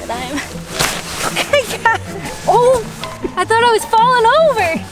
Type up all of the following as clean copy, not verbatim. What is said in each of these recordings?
that I'm... Oh, I thought I was falling over.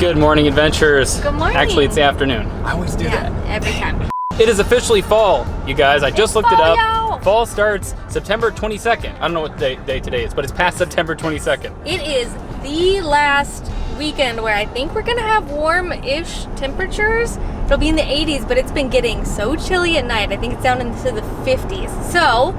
Good morning, adventurers. Good morning. Actually, it's the afternoon. I always do that. Every time. It is officially fall, you guys. I just looked it up. Y'all. Fall starts September 22nd. I don't know what day today is, but it's past September 22nd. It is the last weekend where I think we're gonna have warm-ish temperatures. It'll be in the 80s, but it's been getting so chilly at night. I think it's down into the 50s. So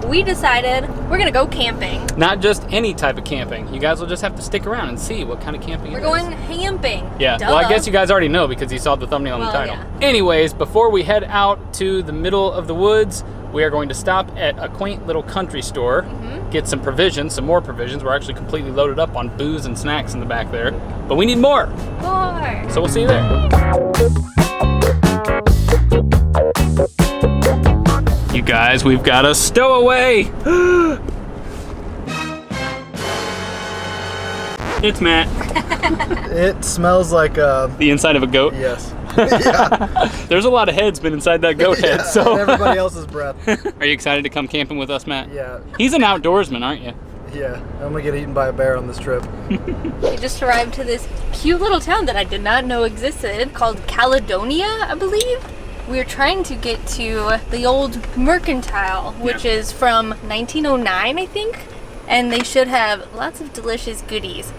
we decided we're gonna go camping. Not just any type of camping. You guys will just have to stick around and see what kind of camping it is. We're going camping. Yeah, Duh. well, I guess you guys already know because you saw the thumbnail and the title. Yeah. Anyways, before we head out to the middle of the woods, we are going to stop at a quaint little country store, get some provisions, some more provisions. We're actually completely loaded up on booze and snacks in the back there, but we need more. More. So we'll see you there. You guys, we've got a stowaway. It's Matt. It smells like The inside of a goat. yes. Yeah. There's a lot of heads been inside that goat head, so. And everybody else's breath. Are you excited to come camping with us, Matt? Yeah. He's an outdoorsman, aren't you? Yeah. I'm gonna get eaten by a bear on this trip. We just arrived to this cute little town that I did not know existed called Caledonia, I believe. We're trying to get to the old Mercantile, which is from 1909, I think. And they should have lots of delicious goodies.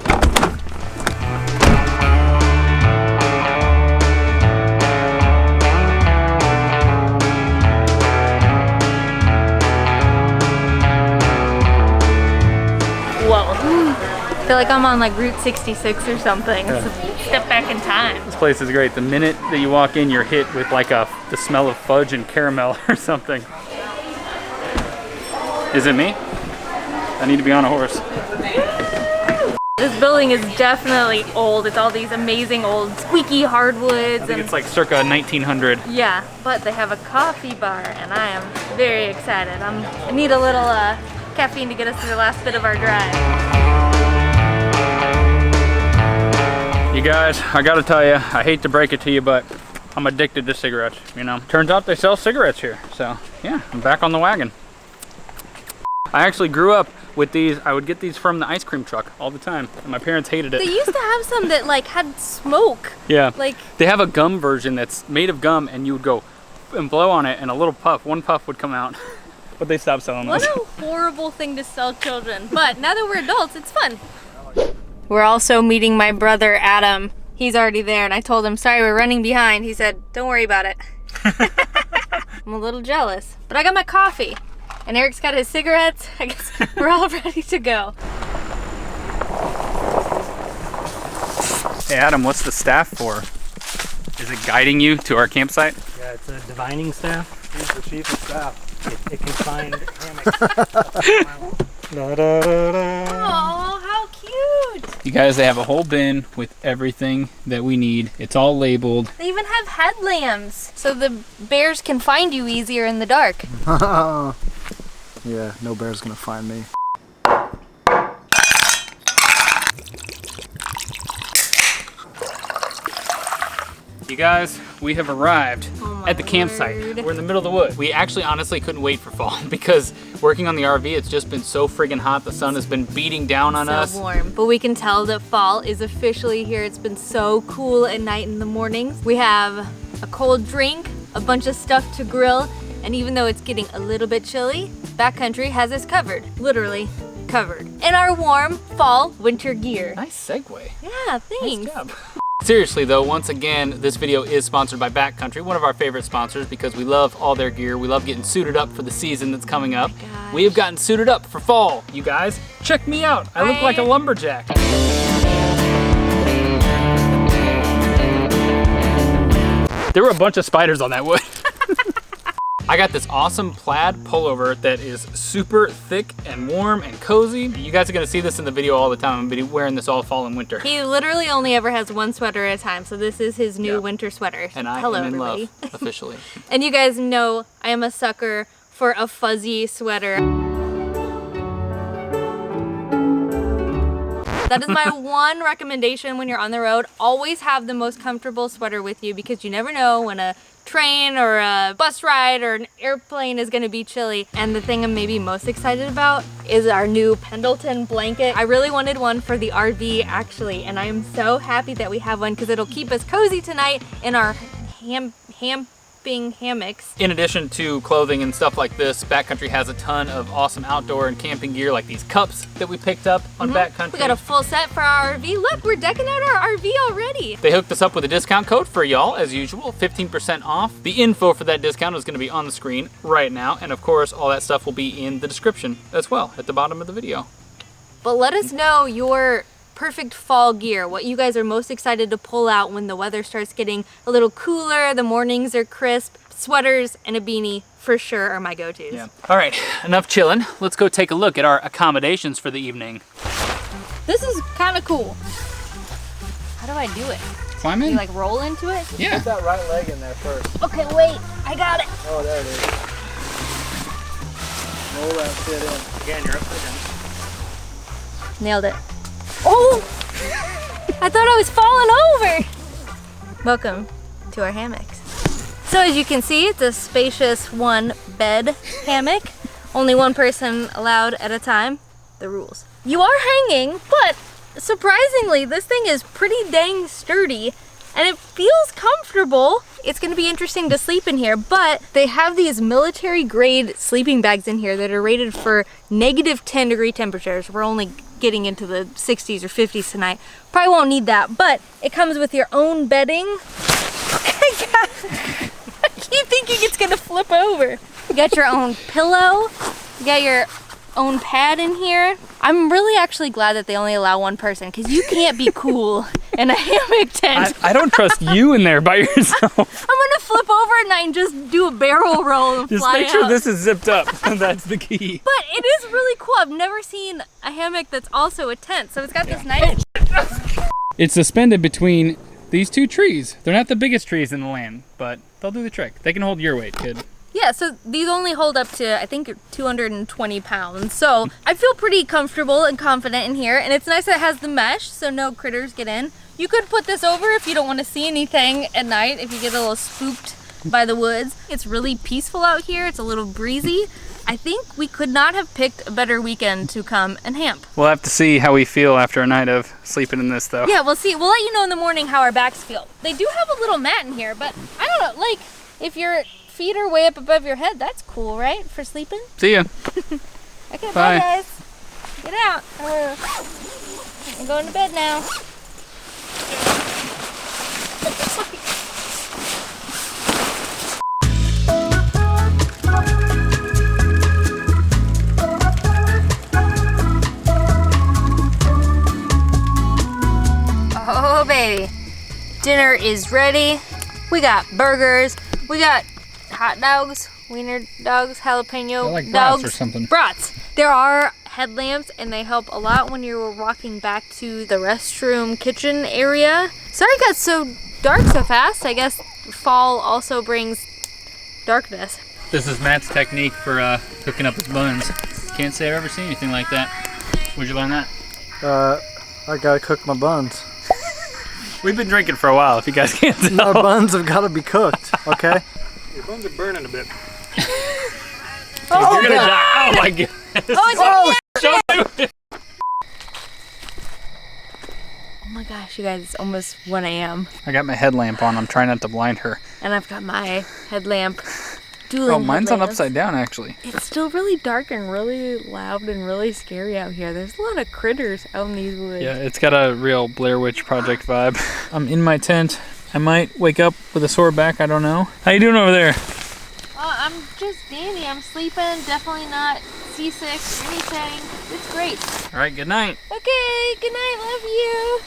Whoa. I feel like I'm on like Route 66 or something. Step back in time. This place is great. The minute that you walk in, you're hit with like the smell of fudge and caramel or something. Is it me? I need to be on a horse. This building is definitely old. It's all these amazing old squeaky hardwoods. I think it's like circa 1900. Yeah, but they have a coffee bar and I am very excited. I need a little caffeine to get us through the last bit of our drive. You guys, I gotta tell you, I hate to break it to you, but I'm addicted to cigarettes, you know. Turns out they sell cigarettes here, so yeah, I'm back on the wagon. I actually grew up with these. I would get these from the ice cream truck all the time, and my parents hated it. They used to have some that like had smoke. Yeah, Like, they have a gum version that's made of gum, and you would go and blow on it, and a little puff, one puff would come out. But they stopped selling those. what a horrible thing to sell children. But now that we're adults, it's fun. We're also meeting my brother, Adam. He's already there, and I told him, sorry, we're running behind. He said, don't worry about it. I'm a little jealous. But I got my coffee, and Eric's got his cigarettes. I guess we're all ready to go. Hey Adam, what's the staff for? Is it guiding you to our campsite? Yeah, it's a divining staff. He's the chief of staff. It can find hammocks. Oh, how cute! You guys, they have a whole bin with everything that we need. It's all labeled. They even have headlamps, so the bears can find you easier in the dark. Yeah, no bear's gonna find me. You guys, we have arrived at the campsite. word. We're in the middle of the woods. We actually honestly couldn't wait for fall because working on the RV, it's just been so friggin' hot. The sun has been beating down on us. So warm. But we can tell that fall is officially here. It's been so cool at night and in the mornings. We have a cold drink, a bunch of stuff to grill, and even though it's getting a little bit chilly, Backcountry has us covered. Literally covered. In our warm fall winter gear. Nice segue. Yeah, thanks. Nice job. Seriously though, once again, this video is sponsored by Backcountry, one of our favorite sponsors because we love all their gear. We love getting suited up for the season that's coming up. gosh. We have gotten suited up for fall, you guys. Check me out. I look like a lumberjack. There were a bunch of spiders on that wood. I got this awesome plaid pullover that is super thick and warm and cozy. You guys are gonna see this in the video all the time. I'm gonna be wearing this all fall and winter. He literally only ever has one sweater at a time, so this is his new winter sweater. And I Hello, am in everybody. love, officially. And you guys know I am a sucker for a fuzzy sweater. That is my one recommendation when you're on the road. Always have the most comfortable sweater with you because you never know when a train or a bus ride or an airplane is gonna be chilly. And the thing I'm maybe most excited about is our new Pendleton blanket. I really wanted one for the RV actually, and I am so happy that we have one because it'll keep us cozy tonight in our camping hammocks. In addition to clothing and stuff like this, Backcountry has a ton of awesome outdoor and camping gear, like these cups that we picked up on Backcountry. We got a full set for our RV. Look, we're decking out our RV already. They hooked us up with a discount code for y'all, as usual, 15% off. The info for that discount is gonna be on the screen right now, and of course, all that stuff will be in the description as well, at the bottom of the video. But let us know your perfect fall gear, what you guys are most excited to pull out when the weather starts getting a little cooler, the mornings are crisp. Sweaters and a beanie for sure are my go-tos. Yeah. All right, enough chilling. Let's go take a look at our accommodations for the evening. This is kind of cool. How do I do it? Climb in. You like roll into it? Yeah. Put that right leg in there first. Okay, wait, I got it. Oh, there it is. Roll that shit in. Again, you're upside down. Nailed it. Oh! I thought I was falling over. Welcome to our hammocks. So as you can see, it's a spacious one bed hammock. Only one person allowed at a time. The rules. You are hanging, but surprisingly, this thing is pretty dang sturdy and it feels comfortable. It's gonna be interesting to sleep in here, but they have these military grade sleeping bags in here that are rated for -10-degree temperatures. We're only getting into the 60s or 50s tonight. Probably won't need that, but it comes with your own bedding. I keep thinking it's gonna flip over. You got your own pillow. You got your own pad in here. I'm really actually glad that they only allow one person because you can't be cool in a hammock tent. I don't trust you in there by yourself. I'm gonna flip over at night and just do a barrel roll and Just fly make sure out. this is zipped up. That's the key. But it is really cool. I've never seen a hammock that's also a tent. So it's got this nice... It's suspended between these two trees. They're not the biggest trees in the land, but they'll do the trick. They can hold your weight, kid. Yeah, so these only hold up to, I think, 220 pounds. So I feel pretty comfortable and confident in here. And it's nice that it has the mesh, so no critters get in. You could put this over if you don't want to see anything at night, if you get a little spooked by the woods. It's really peaceful out here. It's a little breezy. I think we could not have picked a better weekend to come and hamp. We'll have to see how we feel after a night of sleeping in this, though. Yeah, we'll see. We'll let you know in the morning how our backs feel. They do have a little mat in here, but I don't know, like, if your feet are way up above your head, that's cool, right? For sleeping? See ya. Okay, Bye. bye guys. Get out. I'm going to bed now. Oh, baby. Dinner is ready. We got burgers. We got hot dogs, wiener dogs, jalapeno They're like dogs. brats or something. Brats. There are headlamps and they help a lot when you're walking back to the restroom kitchen area. Sorry it got so dark so fast. I guess fall also brings darkness. This is Matt's technique for cooking up his buns. Can't say I've ever seen anything like that. Where'd you learn that? I gotta cook my buns. We've been drinking for a while, if you guys can't tell. My buns have gotta be cooked, okay? Your buns are burning a bit. Oh, You're gonna God. die. Oh my god. Oh, it's Oh my gosh, you guys, it's almost 1 a.m. I got my headlamp on. I'm trying not to blind her. and I've got my headlamp. Dueling Oh, mine's on headlamps. upside down, actually. It's still really dark and really loud and really scary out here. There's a lot of critters out in these woods. Yeah, it's got a real Blair Witch Project vibe. I'm in my tent. I might wake up with a sore back, I don't know. How you doing over there? I'm just dandy. I'm sleeping. Definitely not seasick or anything. It's great. All right, good night. Okay, good night. Love you.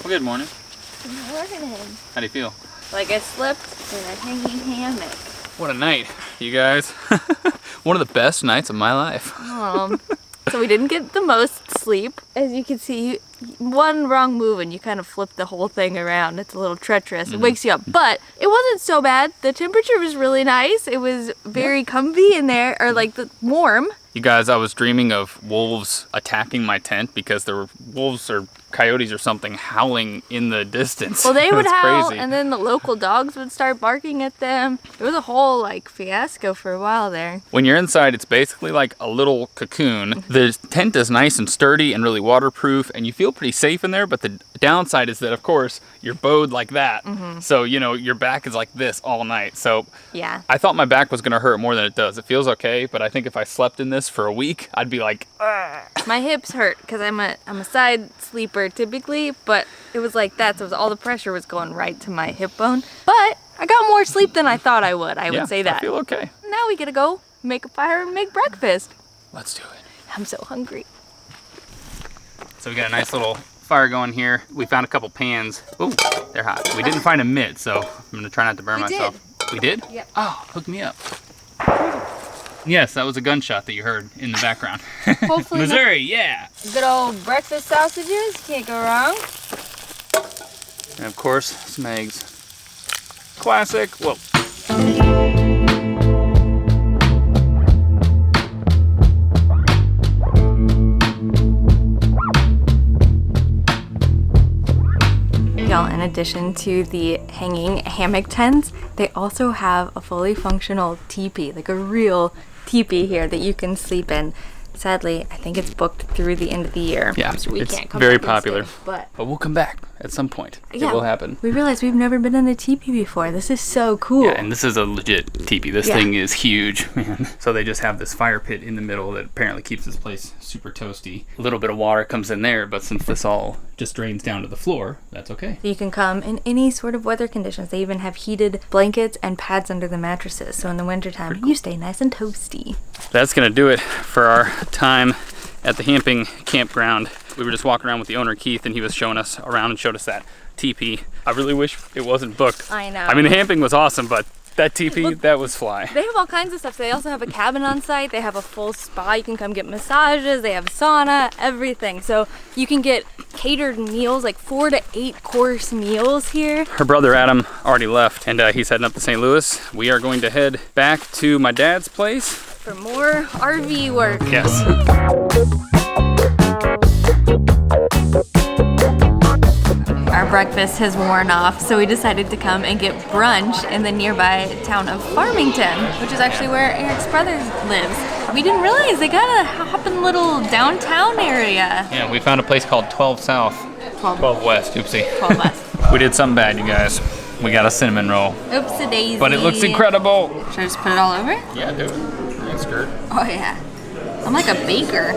Well, good morning. Good morning. How do you feel? Like I slept in a hanging hammock. What a night, you guys. One of the best nights of my life. So we didn't get the most sleep. As you can see, one wrong move and you kind of flip the whole thing around. It's a little treacherous. It wakes you up, but it wasn't so bad. The temperature was really nice. It was very comfy in there, or like warm. You guys, I was dreaming of wolves attacking my tent because there were wolves or coyotes or something howling in the distance. Well, they would howl, crazy. and then the local dogs would start barking at them. It was a whole like fiasco for a while there. When you're inside, it's basically like a little cocoon. The tent is nice and sturdy and really waterproof, and you feel pretty safe in there, but the downside is that, of course, you're bowed like that. So, you know, your back is like this all night. So Yeah. I thought my back was gonna hurt more than it does. It feels okay, but I think if I slept in this for a week, I'd be like, My hips hurt because I'm a side sleeper typically, but it was like that, so all the pressure was going right to my hip bone. But I got more sleep than I thought I would. I yeah, would say that. I feel okay. Now we gotta go make a fire and make breakfast. Let's do it. I'm so hungry. So we got a nice little fire going here. We found a couple pans. Ooh, they're hot. We didn't find a mitt, so I'm gonna try not to burn myself. We did? Yeah. Oh, hook me up. Yes, that was a gunshot that you heard in the background. Hopefully Missouri, yeah. good old breakfast sausages, can't go wrong. And of course, some eggs. Classic. Whoa. Y'all, in addition to the hanging hammock tents, they also have a fully functional teepee, like a real teepee here that you can sleep in. Sadly, I think it's booked through the end of the year. Yeah, so we it's can't come very back and popular. stay, but But we'll come back at some point. yeah, It will happen. We realized we've never been in a teepee before. This is so cool. Yeah, and this is a legit teepee. This Yeah. thing is huge, man. So they just have this fire pit in the middle that apparently keeps this place super toasty. A little bit of water comes in there, but since this all just drains down to the floor, that's okay. You can come in any sort of weather conditions. They even have heated blankets and pads under the mattresses. So in the wintertime, you stay nice and toasty. That's gonna do it for our time at the camping campground. We were just walking around with the owner, Keith, and he was showing us around and showed us that teepee. I really wish it wasn't booked. I know. I mean, the camping was awesome, but that teepee, that was fly. They have all kinds of stuff. They also have a cabin on site. They have a full spa. You can come get massages. They have a sauna, everything. So you can get catered meals, like 4 to 8 course meals here. Her brother Adam already left, and he's heading up to St. Louis. We are going to head back to my dad's place. For more RV work. Yes. Our breakfast has worn off, so we decided to come and get brunch in the nearby town of Farmington, which is actually where Eric's brother lives. We didn't realize they got a hopping little downtown area. Yeah, we found a place called 12 South. 12 West, oopsie. 12 West. We did something bad, you guys. We got a cinnamon roll. Oopsie daisy. But it looks incredible. Should I just put it all over? Yeah, do it. Nice skirt. Oh yeah. I'm like a baker.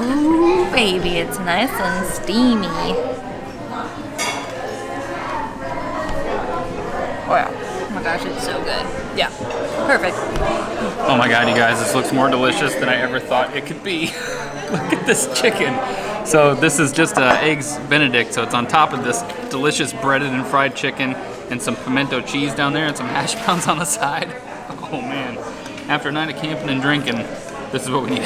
Ooh, baby, it's nice and steamy. Oh yeah. Oh my gosh, it's so good. Yeah. Perfect. Oh my god, you guys, this looks more delicious than I ever thought it could be. Look at this chicken. So this is just eggs Benedict, so it's on top of this delicious breaded and fried chicken and some pimento cheese down there and some hash browns on the side. Oh man. After a night of camping and drinking, this is what we need.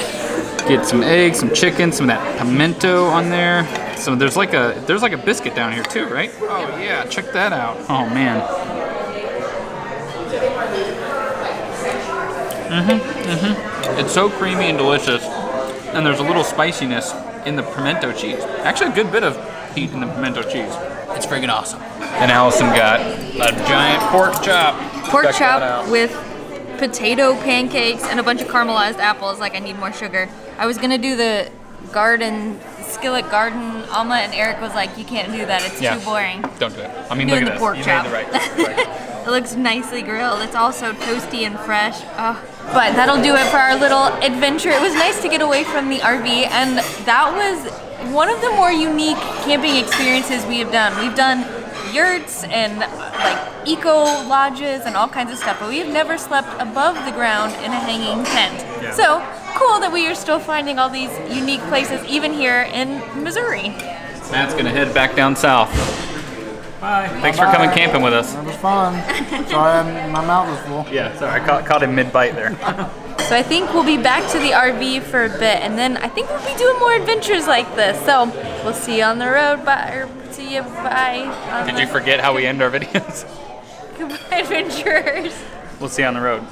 Get some eggs, some chicken, some of that pimento on there. So there's like a biscuit down here too, right? Oh yeah, check that out. Oh man. It's so creamy and delicious, and there's a little spiciness in the pimento cheese. Actually, a good bit of heat in the pimento cheese. It's freaking awesome. And Allison got a giant pork chop. Pork Check that chop out. with potato pancakes and a bunch of caramelized apples. Like, I need more sugar. I was gonna do the skillet garden omelet, and Eric was like, you can't do that, it's too boring. Don't do it. I mean, Doing look at the this. pork You chop. made it right. It looks nicely grilled. It's also toasty and fresh. Oh. But that'll do it for our little adventure. It was nice to get away from the RV, and that was one of the more unique camping experiences we have done. We've done yurts and like eco lodges and all kinds of stuff, but we have never slept above the ground in a hanging tent. Yeah. So cool that we are still finding all these unique places, even here in Missouri. Matt's gonna head back down south. Bye. Thanks for coming camping with us. That was fun. Sorry, my mouth was full. Yeah, sorry, I caught him mid-bite there. So I think we'll be back to the RV for a bit, and then I think we'll be doing more adventures like this. So We'll see you on the road. Bye. Or see you. Bye. Did you forget how we end our videos? Goodbye, adventurers. We'll see you on the road.